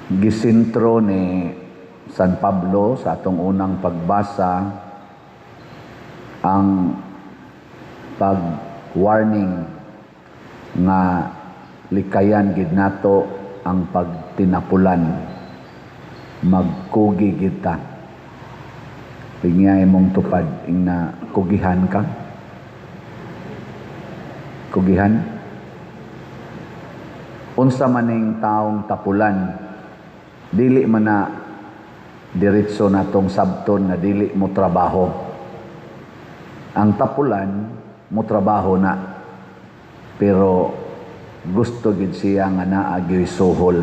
gisintro ni San Pablo sa atong unang pagbasa ang pag-warning nga likayan gid nato ang pagtinapulan, magkugi kita. Pingya imong tupad ing na kugihan ka. Kugihan. Unsa maning taong tapulan, dili man na diretso natong sabton na dili mo trabaho. Ang tapulan mo trabaho na, pero gusto gid siya nga naa gyud suhol.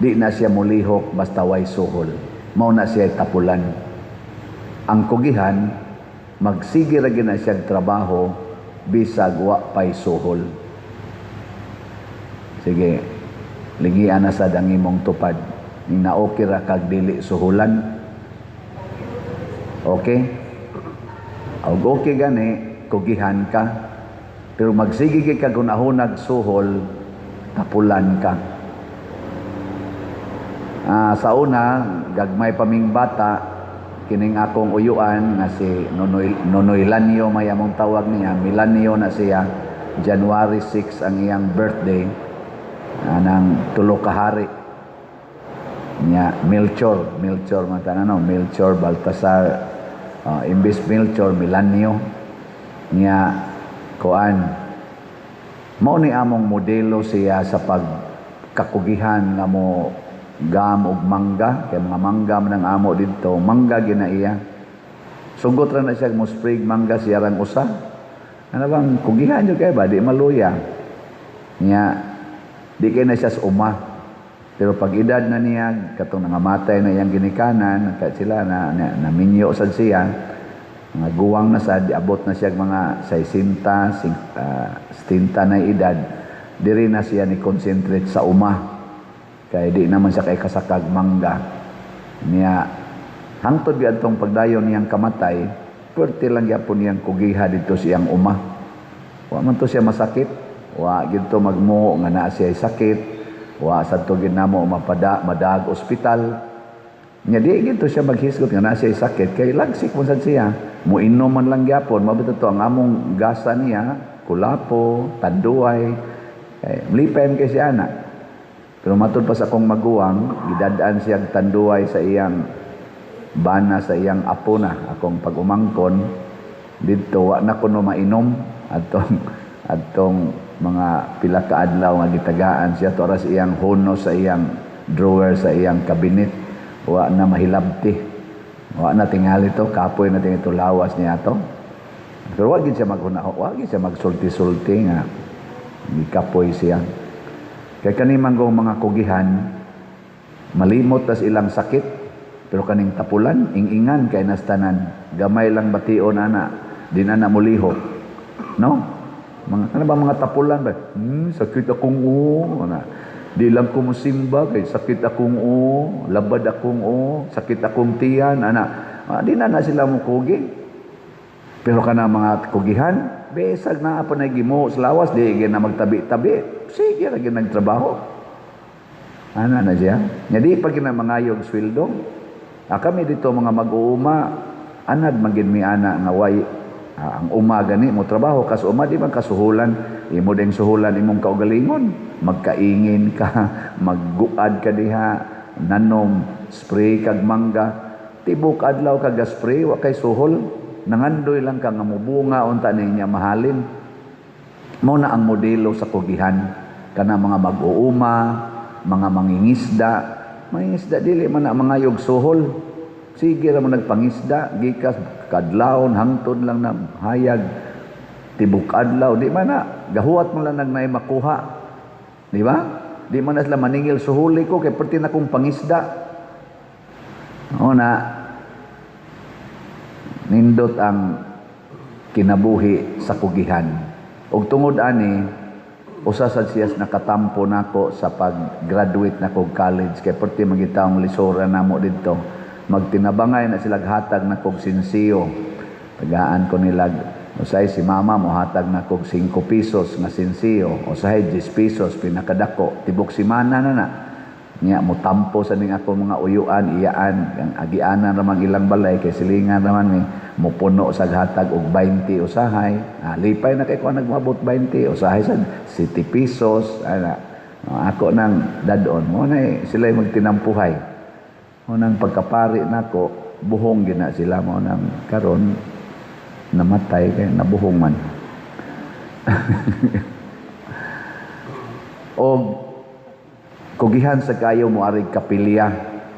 Di na siya mulihok basta way suhol. Mao na siya tapulan. Ang kugihan, magsige ra gyud na siya trabaho bisag wa pay suhol. Sige, ligian na sa dangimong tupad. Ning naokey ra kag dili suhulan. Okay? Og okay gani, kugihan ka. Pero magsige ka gunahunag suhol, tapulan ka. Sa una, gagmay paming bata, kining akong uyuan na si Nonoy Lanyo, may among tawag niya. Milanyo na siya. January 6 ang iyang birthday. Nang tulo ka hari. Niya, Melchor Baltasar. Imbis Melchor, Milanyo. Niya, kuan. Mao ni among modelo siya sa pagkakugihan nga mo gam og mangga, kay mga mangga man ang amo didto, mangga ginaiya. Sugot ra na siya mo sprig mangga siya rang usa. Ano bang kugihan jud kay ba di maluya. Niya di kay na siya sa uma. Pero pag edad na niya katong nangamatay na iyang ginikanan, kay sila na minyo sad siya. Mga guwang na sad, abot na siya mga 60, 70 na edad. Diri na siya ni concentrate sa uma. Kaya di naman siya kay kasakag mangga. Niya, hangtod biadtong pagdayon niyang kamatay, pwerte lang yapon niyang kugiha dito siyang uma. Wa man to siya masakit. Wa gito magmuo nga naa siya sakit. Wa sa to ginamo madag ospital. Nya di gito siya maghisgot nga naa siya sakit kay lagsik mo sad siya. Muinom man lang gyapon, mabito to ang among gasa niya, kulapo, tanduay. Kay mlipem kay siya na. Pero matud pa sa akong maguwang, gidadaan siya tanduay sa iyang bana sa iyang apo na akong pag-umangkon didto wa na kuno mainom atong mga pila ka adlaw nga gitagaan siya to sa iyang hono sa iyang drawer sa iyang cabinet. Wa na mahilabti. Wa na tingali to, kapoy na tingito lawas niya to. Pero wag gid siya magsulti-sulti nga gikapoy siya. Kay kani manggong mga kugihan, malimot tas ilang sakit, pero kaning tapulan, ing-ingan kay nastanan, gamay lang bation ana, din ana mulihok. No? Ano ba mga tapulan ba? Sakit akong ana. Di lang ko musimba kay sakit akong labad akong sakit akong tiyan ana. Di na sila mo kugi. Pero kana mga kugihan, besag na pa na gimo sa lawas di gyud na magtabi-tabi. Sige ra gyud nagtrabaho. Ana na siya. Nya di pa gina mangayog sweldo. Kami dito mga mag-uuma, anad magin mi ana nga way ang uma gani mo trabaho kas uma di man kasuhulan. Imo ding suhulan imong kaugalingon, magkaingin ka, magguad ka diha, nanom, spray kag mangga, tibok adlaw kag spray wa kay suhol, nangandoy lang ka nga mubunga unta niya mahalin. Mao na ang modelo sa kugihan kana mga mag-uuma, mga mangingisda dili man na mangayog suhol. Sige ra mo nagpangisda, gikas kadlawon hangtod lang na hayag tibok adlaw, di man na gahuat mo lang nagnay makuha, di ba? Di man na sila maningil suhuli ko kay perti na kong pangisda. O na nindot ang kinabuhi sa kugihan. Og tungod ani usa sad siya nakatampo nako sa pag-graduate na kog college kay perti magitaong lisura namo didto. Magtinabangay na sila hatag na kog sinsiyo. Tagaan ko nila usay si mama mo hatag na kog 5 pesos nga sinsiyo, usahay 10 pesos pinakadako, tibok simana na. Niya mo tampo sa ning ako mga uyuan, iyaan, ang agianan naman ilang balay kay silingan naman ni mo puno sa hatag og 20 usahay. Lipay na kay ko nagmabot 20 usahay sa 70 pesos ana. Ako nang dadon mo na sila magtinampuhay. Mo nang pagkapari nako buhong gina sila mo nang karon namatay kay nabuhong man. Og kugihan sa kayo mo arig kapilya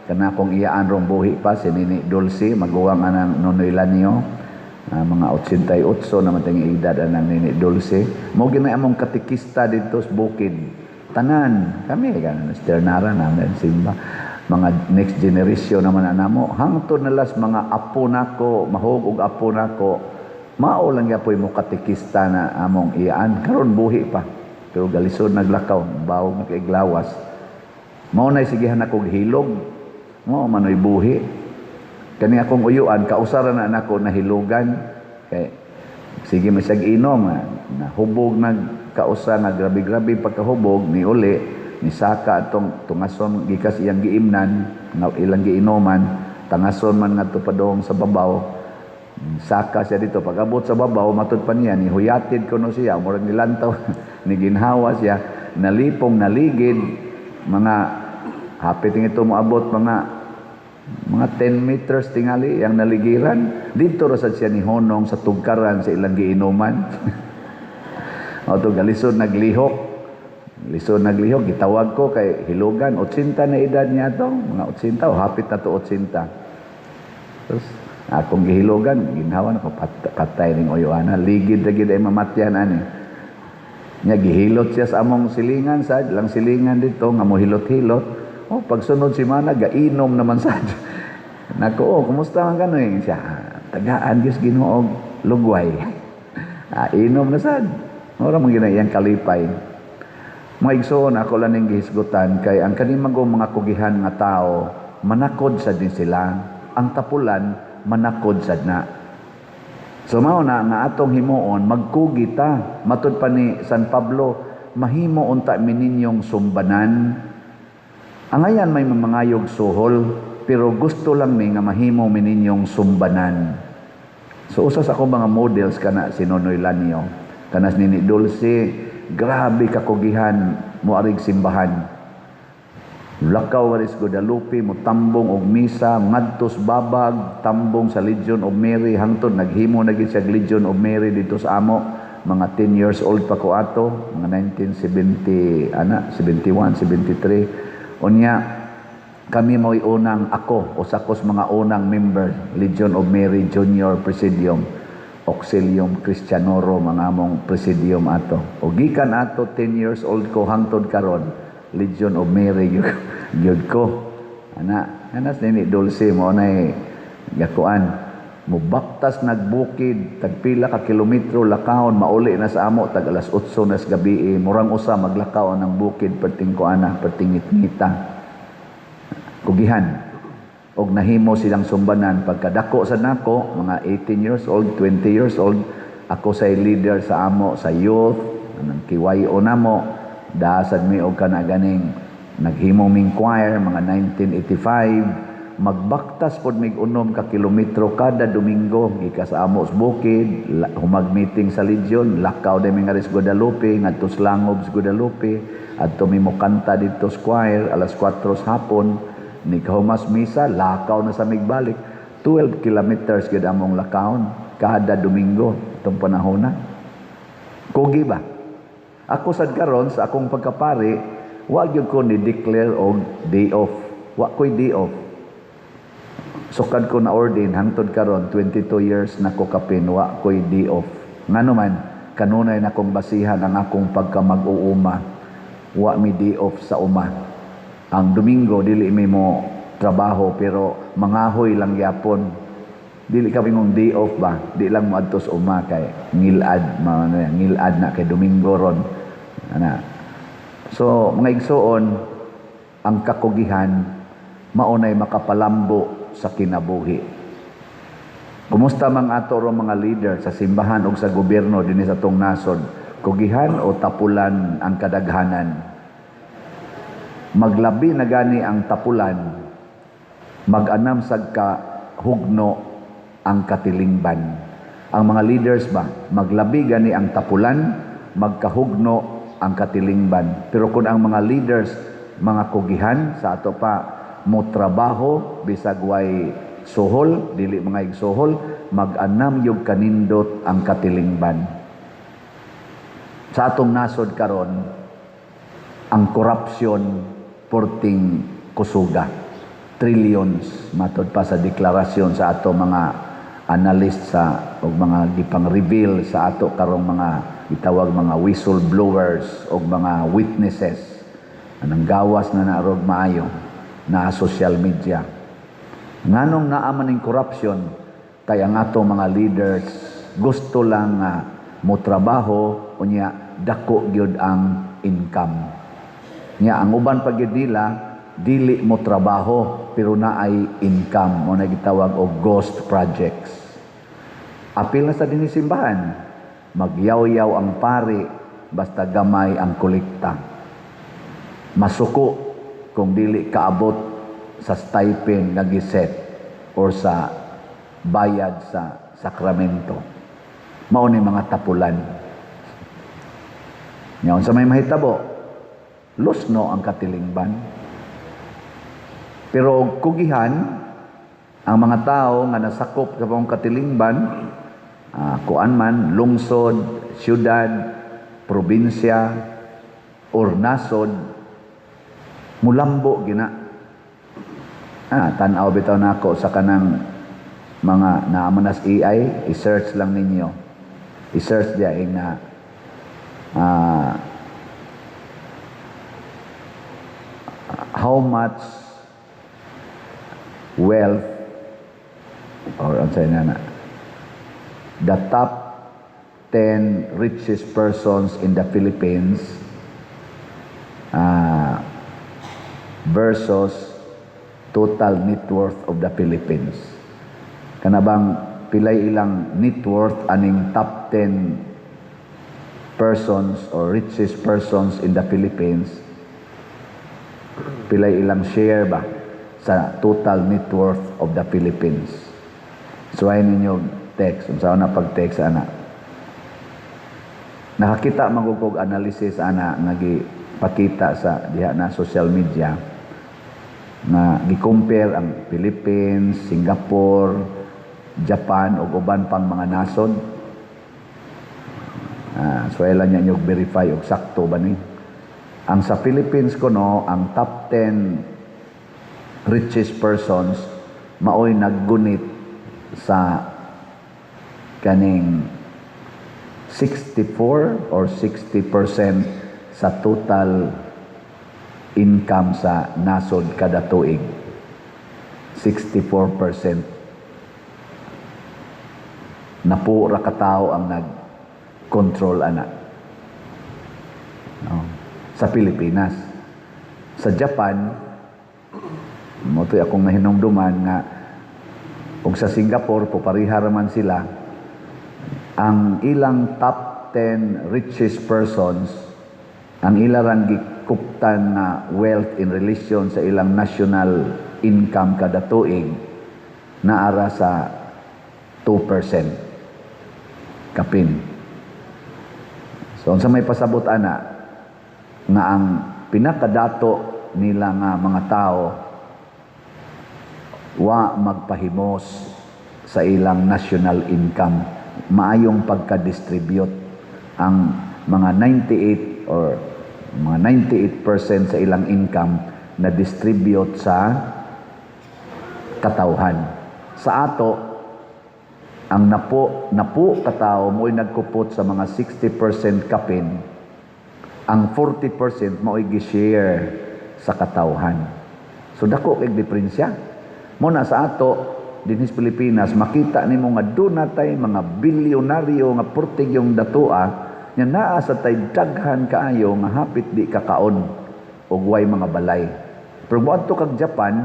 kana kung iyaan rong buhi pa si Nini Dulce maguwang anang Nonoy Lanio mga 88 naman tayong edad anang Nini Dulce mo gina among katikista dito sa bukid tanan kami kan Mr. Nara naman simba mga next generation naman anamo hangtod na las mga apo nako mahog og apo nako mao lang yapoy mo katikista na among iyaan karon buhi pa pero galisod naglakaw bawog na kay glawas. Mao na sigihan ako hilog. Mao manoy buhi. Kani akong uyuan kausaran na nako nahilugan kay sige masag inom na hubog nag kausa nga grabe-grabe pagkahubog ni uli ni saka atong tungason gikas iyang giimnan nga ilang giinoman tangason man ngadto padong sa babaw saka siya dito pag-abot sa babaw matud pa niya ni huyatid kuno siya murag nilantaw ni ginhawa siya nalipong naligid mga hapit ito moabot mga 10 meters tingali yang naligiran dito ra sad siya ni honong sa tugkaran sa ilang giinuman. Auto galisod naglihok gitawag ko kay hilugan 80 na edad niya to mga 80 o hapit na to 80. Terus akong gihilugan ginhawa na ko patay ning uyuana ligid ra gid ay mamatyan ani. Nya gihilot siya sa among silingan sad lang silingan dito nga mo hilot-hilot. Pagsunod si mana gainom naman sad. Nako, kumusta man kanoy siya? Tagaan gyud Ginoo og lugway. Inom na sad. Ora man ginayang kalipay. Mga igsoon ako lang ning gihisgutan kay ang kanimang mga kugihan nga tao manakod sad din sila. Ang tapulan manakod sad na. So mao na nga atong himuon magkugi ta matud pa ni San Pablo mahimo unta mininyong sumbanan. Angayan may mamangayog suhol pero gusto lang ni nga mahimo mininyong sumbanan. So usa sa akong mga models kana si Nonoy Lanio kanas Nini Dulce grabe kakugihan mo arig simbahan. Lakaw waris Guadalupe mo tambong og misa ngadtos babag tambong sa Legion of Mary hangtod naghimo na gid siya Legion of Mary dito sa amo mga 10 years old pa ko ato mga 1970 71 73 unya kami mo'y unang ako o sakos mga unang member Legion of Mary Junior Presidium Auxilium Christianorum mga among presidium ato o gikan ato 10 years old ko hangtod karon Legion of Mary gyud ko anas Nini Dulce mo nay gakuan mubaktas nagbukid tagpila ka kilometro lakaon mauli na sa amo tag alas 8 na sa gabi murang usa maglakaw ng bukid perting kuana perting ngita kugihan og nahimo silang sumbanan pagkadako sa nako mga 18 years old 20 years old ako say leader sa amo sa youth anang kiwayo namo dasad mi og kana ganing naghimo ming choir mga 1985 magbaktas pod mig unom ka kilometro kada Domingo gikas amos bukid humag meeting sa Legion lakaw de mingaris Guadalupe ngadto Langob sa Guadalupe adto mi mo kanta dito sa choir alas 4 sa hapon ni kahumas misa lakaw na sa migbalik 12 kilometers gid among lakawon kada Domingo itong panahon na kugi ba ako sad karon sa akong pagkapari, wa gyud ko ni declare og day off. Wa ko'y day off. Sukad ko na ordain hangtod karon 22 years na ko kapin, wa ko'y day off. Ngano man kanunay na kong basihan ang akong pagkamag-uuma. Wa mi day off sa uma. Ang Domingo dili mi mo trabaho pero mangahoy lang gyapon. Dili kami ngong day off ba? Di lang mo adto sa uma kay ngilad, ngilad na kay Domingo ron. So, mga igsoon, ang kakugihan, maunay makapalambo sa kinabuhi. Kumusta mang ato ro mga leader sa simbahan o sa gobyerno din sa tong nasod? Kugihan o tapulan ang kadaghanan? maglabi na gani ang tapulan, mag-anam sad ka hugno ang katilingban. Ang mga leaders ba, maglabi gani ang tapulan, magkahugno ang katilingban. Pero kung ang mga leaders, mga kugihan, sa ato pa, mo trabaho, bisag way suhol, dili mga igsuhol, mag-anam yung kanindot ang katilingban. Sa atong nasod karon, ang korupsyon porting kusuga. Trillions, matod pa sa deklarasyon sa ato mga analyst sa o mga gipang-reveal sa ato karong mga itawag mga whistleblowers o mga witnesses. Anang gawas na narog maayo na social media. Nganong naaman ng korupsyon, kay ang ato mga leaders gusto lang mo trabaho o niya dako gyud ang income. Niya ang uban pag nila dili mo trabaho pero naay income mo na gitawag og ghost projects. Apil na sa dinisimbahan, magyaw-yaw ang pari basta gamay ang kolekta. Masuko kung dili kaabot sa stipend nga giset or sa bayad sa sakramento. Mao ni mga tapulan. Ngayon sa may mahitabo, lusno ang katilingban. Pero kugihan, ang mga tao nga nasakop sa pang katilingban, kuan man, lungsod, syudad, probinsya, or nasod, mulambo gina. Tanaw bitaw nako sa kanang mga naamanas AI, i-search lang ninyo. I-search diya na how much wealth or the top 10 richest persons in the Philippines versus total net worth of the Philippines. Kanabang pilay ilang net worth aning top 10 persons or richest persons in the Philippines, pilay ilang share ba sa total net worth of the Philippines. So ay ninyo text, unsa na pag-text ana. Nakakita magugog analysis ana nga gipakita sa diha na social media na gi-compare ang Philippines, Singapore, Japan ug uban pang mga nasod. So ilan niya yung verify og sakto ba ni? Ang sa Philippines kuno, ang top 10 richest persons maoy naggunit sa kaning 64 or 60% sa total income sa nasod kada tuig. 64%. Napura ka tao ang nag-control anak. No. Sa Pilipinas. Sa Japan, motoy akong nahinumduman nga ug sa Singapore popariha man sila, ang ilang top 10 richest persons, ang ilang gikuptan na wealth in relation sa ilang national income kada tuig naara sa 2% kapin. So unsa may pasabot ana nga ang pinakadato nila nga mga tao wa magpahimos sa ilang national income, maayong pagka-distribute ang mga 98 or mga 98% sa ilang income na distribute sa katawhan. Sa ato, ang napo katao mo'y nagkupot sa mga 60% kapin, ang 40% mo'y gi-share sa katawhan. So dako kay diferensya. Muna sa ato dinis Pilipinas, makita nimo nga dunay mga bilyonaryo nga portig yung datua nya naa sa tay daghan kaayo nga hapit di kakaon og way mga balay. Pero moadto kag Japan,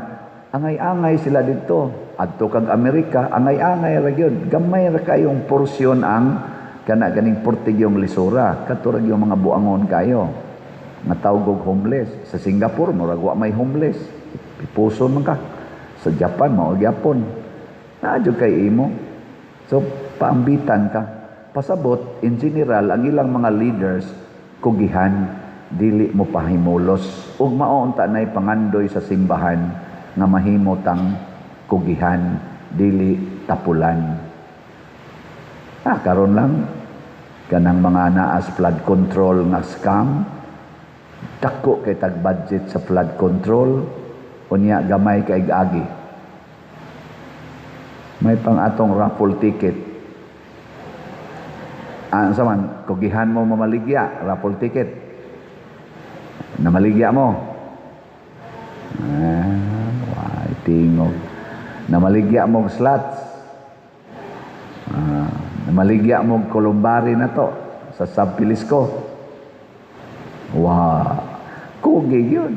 angay-angay sila dito. Adto kag Amerika, angay-angay ra gyud. Gamay ra kayong porsyon ang ganing portig yung lisura, katurag yung mga buangon kayo. nga tawag og homeless. Sa Singapore murag wa may homeless. Ipuson man ka. Sa Japan mao gyapon. Naadyo kay imo. So paambitan ka. Pasabot in general ang ilang mga leaders kugihan dili mo pahimulos ug mao unta nay pangandoy sa simbahan nga mahimo tang kugihan dili tapulan. Karon lang kanang mga naas flood control nga scam, dako kay tag budget sa flood control, unya gamay kay agi. May pang atong raffle ticket. Sa man, kugihan mo mamaligya, raffle ticket. Namaligya mo. Tingog. Namaligya mo slots. Namaligya mo kolumbari na to sa Sabpilisco. Kugi yun.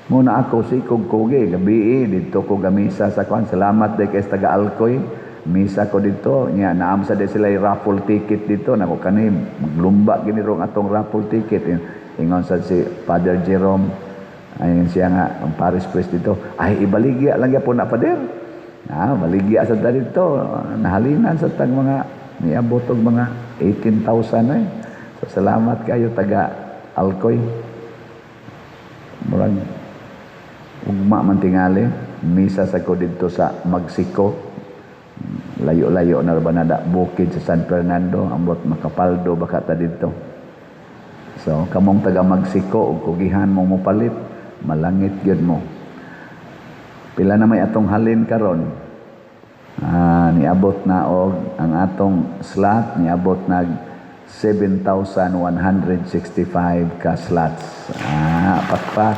Muna ako si kugi. Gabi dito ko gamisa sa kwan. Salamat de kay taga Alcoy. Misa ko dito. Naam sa de sila raffle ticket dito. Nako kani maglumba ginirong atong raffle ticket. Ingon sa si Father Jerome. Ayun siya nga ang parish priest dito. Ay ibaligya lang po na pader. Baligya sa dito. Nahalinan sa tag mga niabot og mga 18,000 na. So salamat kayo taga Alcoy. Murag ugma man tingali. Misa sa ko dito sa Mexico. Layo-layo na ba nada bukid sa San Fernando. Ambot Makapaldo baka ta dito. So kamong taga Mexico ug kugihan mo mopalit, malangit gyud mo. Pila na may atong halin karon. Niabot na og ang atong slot niabot nag 7,165 ka slots. Pakpak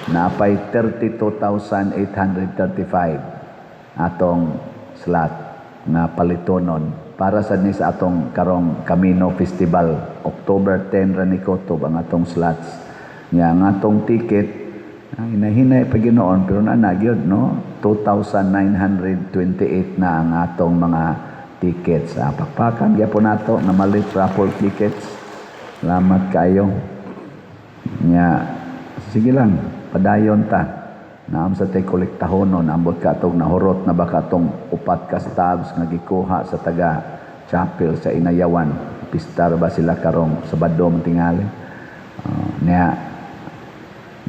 napay 32,835 atong slot na palitonon para sa ni sa atong karong Camino Festival. October 10 ra ni kutob ang atong slots. Ang atong ticket hinahinay pa ginoon pero nagyod no 2,928 na ang atong mga tickets. Pakpakan gyapon nato na malit raffle tickets. Salamat kayo. Sige lang padayon ta. Naam sa tay kolektahonon ambot ka atong nahurot na baka atong upat ka stabs nga gikuha sa taga chapel sa Inayawan. Pistar ba sila karong Sabado tingali.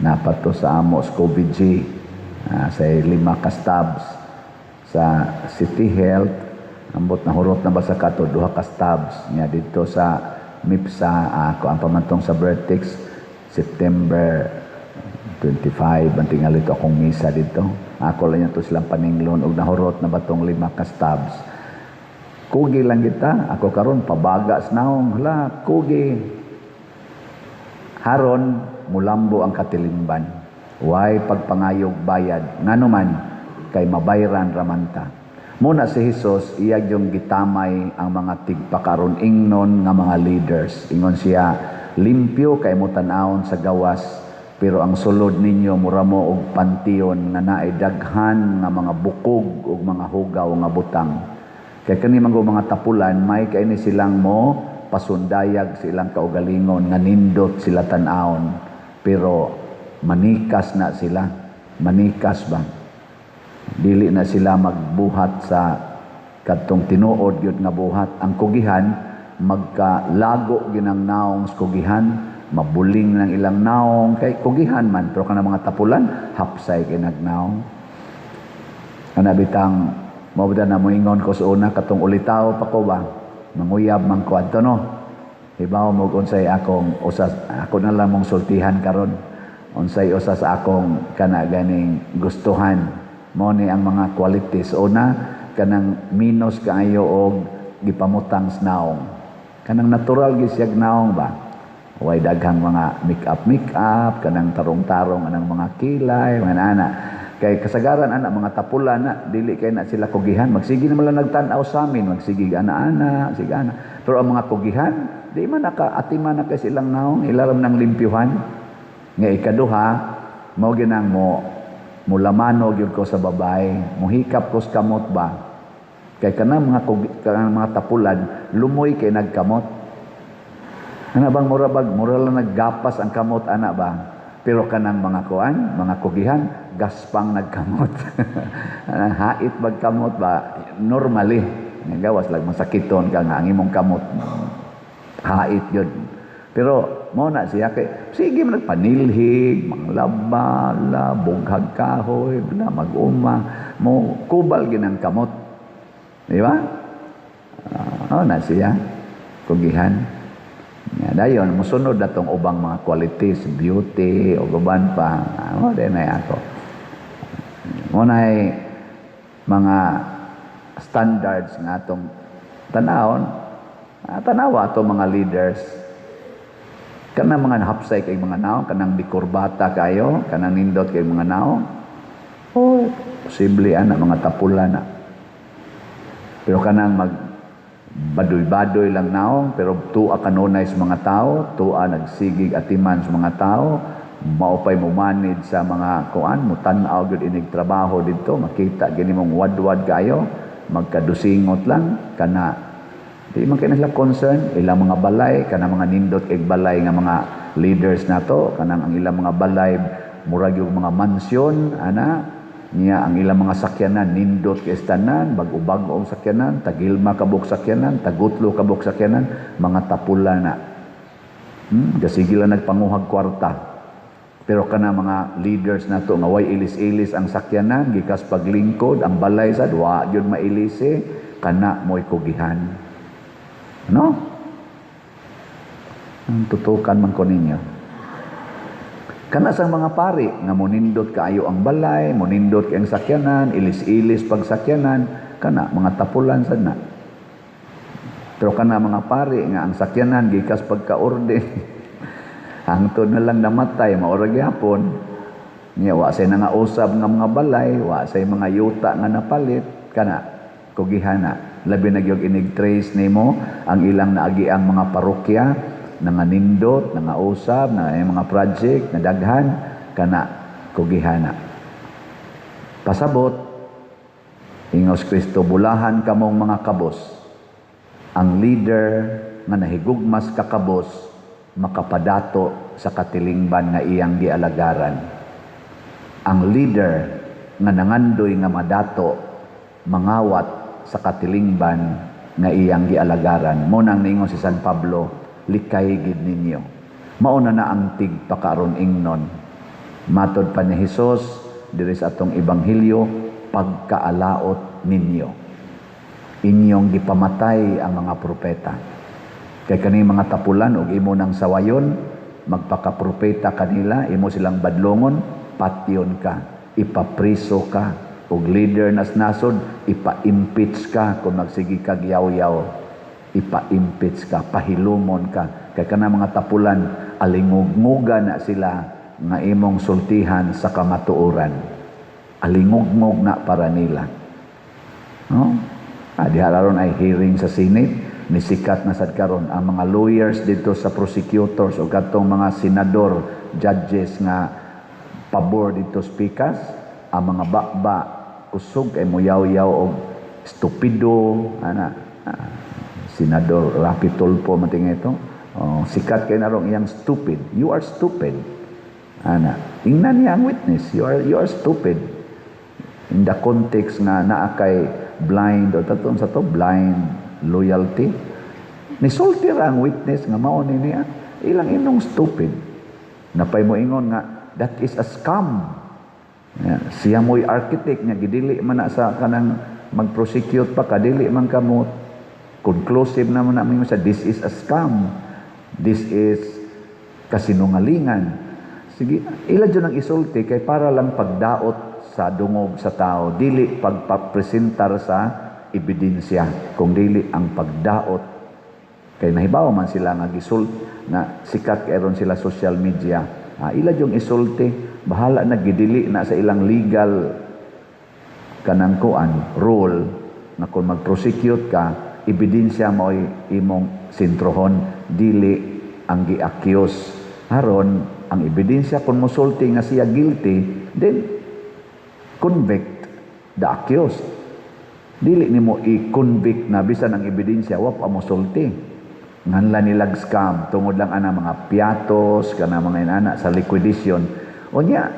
Napato sa Amos COVID sa 5 ka stabs sa City Health ambot nahurot na ba sa kato 2 ka stabs nya dito sa MIPSA ako ang pamantong sa Vertex September 25 ang tingali to akong misa dito. Ako lang yan to silang paninglon ug nahurot na batong 5 ka stabs. Kugi lang kita. Ako karon pabagas naong. Hala, kugi. Haron, mulambo ang katilimban. Way pagpangayog bayad. Nga naman, kay mabayran ramanta. Muna si Jesus, iyag yung gitamay ang mga tigpakaron ingnon nga mga leaders. Ingon siya, limpyo kay mutanawon sa gawas. Pero ang sulod ninyo muramo og pantiyon nga naay daghan nga mga bukog ug mga hugaw nga butang. Kay kani mga tapulan may kay ni silang mo pasundayag silang kaugalingon nga nindot sila tan-awon. Pero manikas na sila. Manikas ba? Dili na sila magbuhat sa kadtong tinuod gyud nga buhat. Ang kugihan magkalago ginang naong kugihan. Mabuling ng ilang naong kay kugihan man pero kanang mga tapulan hapsay kay nagnaong ana bitang mawda na moingon ko sa una katong ulitaw pa ko ba manguyab man ko adto no hibaw mo unsay akong usas ako na lang mong sultihan karon unsay usas akong kana ganing gustuhan mo ni ang mga qualities una kanang minus kaayo og gipamutang sa naong kanang natural gisyag naong ba. Way daghang mga make-up, kanang tarong-tarong anang mga kilay, mga ana. Kay kasagaran ana mga tapulan na dili kay na sila kugihan, magsigi naman lang nagtan-aw sa amin, magsigi ana-ana, sige ana. Pero ang mga kugihan, di man atiman na kay silang naong ilaram ng limpyuhan. Nga ikaduha, mao ginang mo mulamano gyud ko sa babay, muhikap ko sa kamot ba. Kay kanang mga tapulan lumoy kay nagkamot. Ana bang mura lang naggapas ang kamot ana ba? Pero kanang mga kuan, mga kugihan, gaspang nagkamot. Anang hait magkamot ba? Normally, gawas lang masakiton ka nga ang imong kamot. Hait yun. Pero mo na siya kay sige man nagpanilhig, manglabala, bughag kahoy, bla mag-uma, mo kubal ginang kamot. Di ba? Na siya kugihan. Nga dayon mosunod datong ubang mga qualities, beauty o guban pa. Din ay ako. Munay mga standards nga atong tanawon, tanawa ato mga leaders. Kanang mga hapsay kay mga naong, kanang bikurbata kayo, kanang nindot kay mga naong. Posible ana mga tapulan na. Pero kanang badoy-badoy lang naong, pero tuwa kanunay sa mga tao, tuwa nagsigig atiman sa mga tao, maupay mo manid sa mga kuan, mutanaw gyud inig trabaho dito, makita gini mong wadwad kayo, magkadusingot lang kana di man kay nila concern ilang mga balay kana mga nindot kay balay nga mga leaders nato kanang ang ilang mga balay murag yung mga mansyon ana niya ang ilang mga sakyanan nindot kay tanan bag-ubag og sakyanan tagilma kabuk sakyanan tagutlo kabuk sakyanan mga tapula na gasigila nagpanguhag kwarta pero kana mga leaders nato nga way ilis-ilis ang sakyanan gikas paglingkod ang balay sad wa gyud mailisi kana moy kugihan no ang tutukan man ko ninyo kana sang mga pari nga monindot kaayo ang balay, monindot kay ang sakyanan, ilis-ilis pag sakyanan, kana mga tapulan sad na. Pero kana mga pari nga ang sakyanan gikas pagka-orden. Hangtod na lang namatay maura gyapon. Nya wa say nga usab nga mga balay, wa say mga yuta nga napalit kana kugihana. Labi na gyud inig trace nimo ang ilang naagi ang mga parokya nga nindot, nga usab, nga mga project, na daghan, kana kugihana. Pasabot, ingos Kristo, bulahan kamong mga kabos. Ang leader nga nahigugmas kakabos, makapadato sa katilingban nga iyang gialagaran. Ang leader nga nangandoy nga madato, mangawat sa katilingban nga iyang gialagaran. Munang ningon si San Pablo, likay gid ninyo. Mauna na ang tigpakaron ingnon. Matod pa ni Hesus diri sa atong ebanghelyo, pagkaalaot ninyo. Inyong gipamatay ang mga propeta. Kay kani mga tapulan ug imo nang sawayon, magpakapropeta kanila, imo silang badlongon, patyon ka, ipapriso ka, ug leader nas nasod, ipa-impeach ka kung magsigi kag yaw-yaw. Ipa-impeach ka, pahilumon ka. Kaya ka na mga tapulan, alingugmuga na sila nga imong sultihan sa kamatuoran. Alingugmug na para nila. No? Dihalaron ay hearing sa Senate, nisikat na sad karon ang mga lawyers dito sa prosecutors o katong mga senador, judges nga pabor dito speakers, ang mga bakba, kusog kay muyaw-yaw og stupido, Senador Rapi Tulfo mating ito. Sikat kay narong iyang stupid. You are stupid. Ingnan niya ang witness. You are stupid. In the context nga naa kay blind o tatong sa to blind loyalty. Nisulti ra ang witness nga mao ni niya. Ilang inong stupid. Napay mo ingon nga that is a scam. Siya mo'y architect niya gidili man na sa kanang mag-prosecute pa kadili man kamot. Conclusive naman namin sa this is a scam. This is kasinungalingan. Sige, ila dyan ang isulti kay para lang pagdaot sa dungog sa tao. Dili pagpapresentar sa ebidensya. Kung dili ang pagdaot. Kay nahibaw man sila nga gisult na sikat kayron sila social media. Ila dyan isulti. Bahala na gidili na sa ilang legal kanang kuan, rule na kung mag-prosecute ka, ebidensya mo imong sintrohon dili ang gi-accuse aron ang ebidensya kung mosulti nga siya guilty then convict the accused dili nimo i-convict na bisan ang ebidensya wa pa mosulti nganla nilag scam tungod lang ana mga piatos kana mga inana sa liquidation. Unya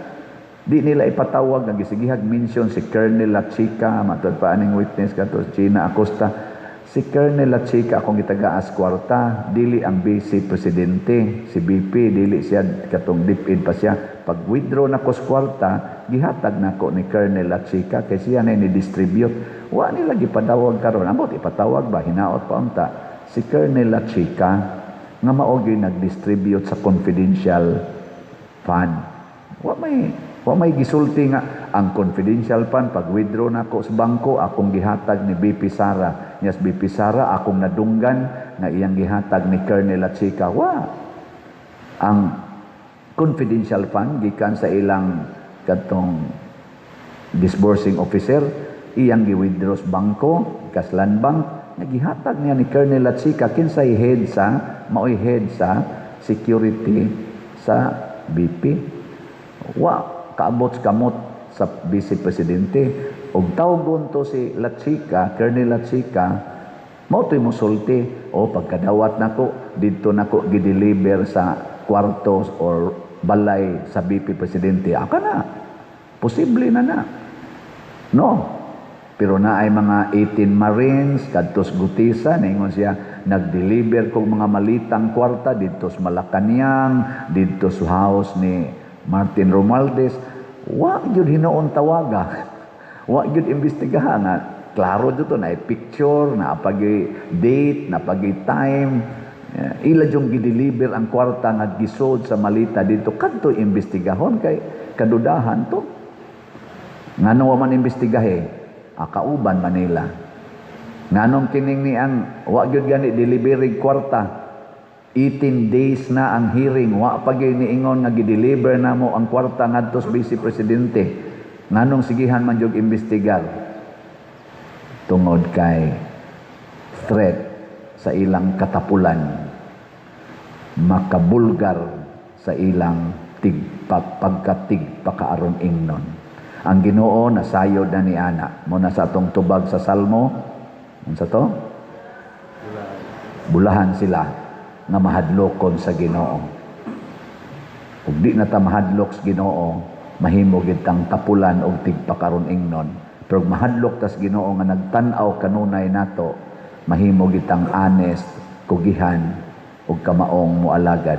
di nila ipatawag nga gisigihag mention si Colonel Lachica matud pa aning witness kato Gina Acosta. Si Colonel Lachica akong gitagaas kwarta, dili ang vice presidente, si BP dili siya katong DepEd pa siya. Pag withdraw na ko sa kwarta, gihatag nako ni Colonel Lachica kay siya na ni-distribute. Wa nila gipadawag karon, ambot ipatawag ba hinaot pa unta. Si Colonel Lachica nga mao gyud nag-distribute sa confidential fund. Wa may gisulti nga ang confidential fund pag withdraw nako sa bangko akong gihatag ni BP Sara. Yes, BP Sara akong nadunggan nga iyang gihatag ni Colonel Lachica. Wa ang confidential fund gikan sa ilang katong disbursing officer iyang gi-withdraw sa bangko kas land bank nagihatag niya ni Colonel Lachica kinsay head sa maoy head sa security sa BP. Wa kaabot kamot sa vice presidente og tawgon to si Lachica, Colonel Lachica mao to'y mosulti o pagkadawat nako didto nako gideliver sa kwartos or balay sa VP presidente aka na posible na no pero naay mga 18 Marines kadtos Gutisa ningon siya nag-deliver kog mga malitang kwarta didto sa Malacañang didto sa house ni Martin Romualdez. Wa gyud hinuon tawaga. Wa gyud imbestigahan nga klaro jud to na picture, na pagi date, na pagi time. Ila jung gideliver ang kwarta nga gisod sa malita dito kadto imbestigahon kay kadudahan to. Ngano wa man imbestigahe? Kauban Manila. Nganong kining ni ang wa gyud gani delivery kwarta. 18 days na ang hearing, wa pa gyud niingon nga gi-deliver namo ang kwarta ngadto sa vice presidente. Nganong sigihan man jud imbestigar? Tungod kay threat sa ilang katapulan, makabulgar sa ilang pagkatigpakaaron ingnon. Ang Ginoo nasayod na ni ana. Muna sa atong tubag sa Salmo, unsa to? Bulahan sila nga mahadlokon sa Ginoo. Ug di na ta mahadlok sa Ginoo, mahimo gid tang tapulan og tigpakaron ingnon. Pero mahadlok ta sa Ginoo nga nagtan-aw kanunay nato, mahimo gid tang honest, kugihan ug kamaong moalagad